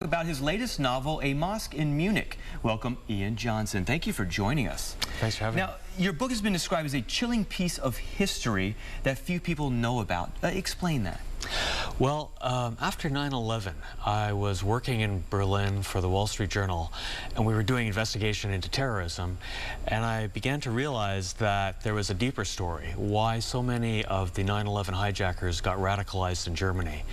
About his latest novel, A Mosque in Munich. Welcome, Ian Johnson. Thank you for joining us. Thanks for having me. Now, your book has been described as a chilling piece of history that few people know about. Explain that. Well, after 9/11, I was working in Berlin for the Wall Street Journal, and we were doing investigation into terrorism, and I began to realize that there was a deeper story, why so many of the 9/11 hijackers got radicalized in Germany.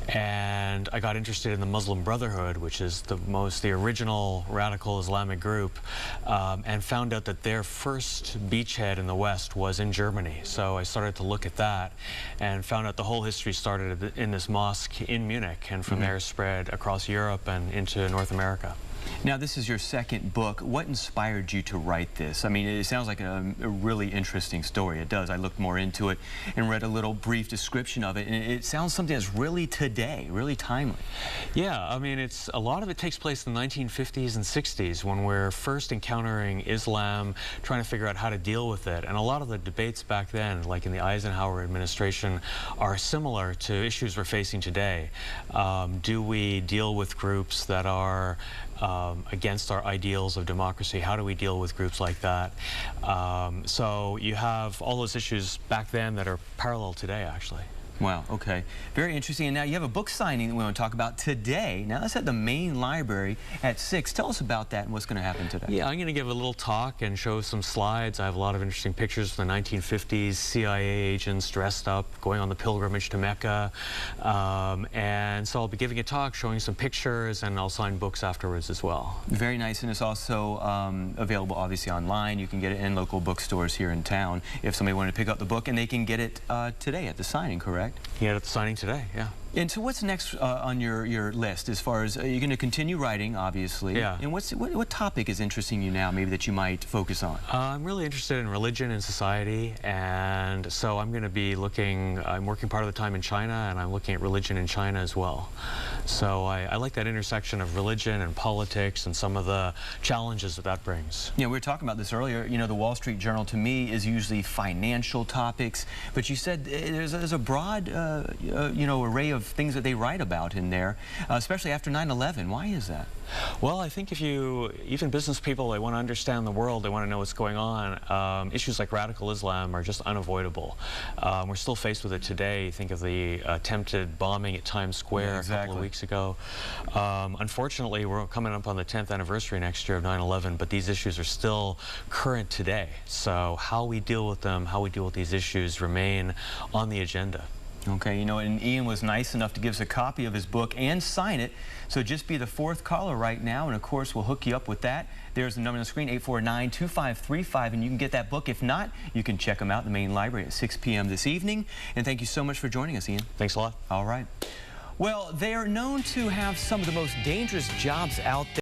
And I got interested in the Muslim Brotherhood, which is the original radical Islamic group, and found out that their first beachhead in the West was in Germany. So I started to look at that and found out the whole history started in this mosque in Munich, and from there spread across Europe and into North America. Now, this is your second book. What inspired you to write this? I mean, it sounds like a really interesting story. It does. I looked more into it and read a little brief description of it, and it sounds something that's really today, really timely. Yeah, I mean, a lot of it takes place in the 1950s and 60s when we're first encountering Islam, trying to figure out how to deal with it. And a lot of the debates back then, like in the Eisenhower administration, are similar to issues we're facing today. Do we deal with groups that are against our ideals of democracy? How do we deal with groups like that? So you have all those issues back then that are parallel today, actually. Wow, okay. Very interesting. And now you have a book signing that we want to talk about today. Now, that's at the main library at 6. Tell us about that and what's going to happen today. Yeah, I'm going to give a little talk and show some slides. I have a lot of interesting pictures from the 1950s, CIA agents dressed up, going on the pilgrimage to Mecca. And so I'll be giving a talk, showing some pictures, and I'll sign books afterwards as well. Very nice, and it's also available, obviously, online. You can get it in local bookstores here in town if somebody wanted to pick up the book, and they can get it today at the signing, correct? Yeah, it's signing today, yeah. And so what's next on your list as far as, you're going to continue writing, obviously. Yeah. And what topic is interesting you now, maybe, that you might focus on? I'm really interested in religion and society, and so I'm going to be I'm working part of the time in China, and I'm looking at religion in China as well. So I like that intersection of religion and politics and some of the challenges that brings. Yeah, we were talking about this earlier. You know, the Wall Street Journal, to me, is usually financial topics, but you said there's a broad, array of things that they write about in there, especially after 9/11. Why is that? Well, I think even business people, they want to understand the world, they want to know what's going on. Issues like radical Islam are just unavoidable. We're still faced with it today. Think of the attempted bombing at Times Square a couple of weeks ago. Unfortunately, we're coming up on the 10th anniversary next year of 9/11, but these issues are still current today. So how we deal with them, how we deal with these issues remain on the agenda. Okay, and Ian was nice enough to give us a copy of his book and sign it. So just be the 4th caller right now, and of course we'll hook you up with that. There's the number on the screen, 849-2535, and you can get that book. If not, you can check them out in the main library at 6 p.m. this evening. And thank you so much for joining us, Ian. Thanks a lot. All right. Well, they are known to have some of the most dangerous jobs out there.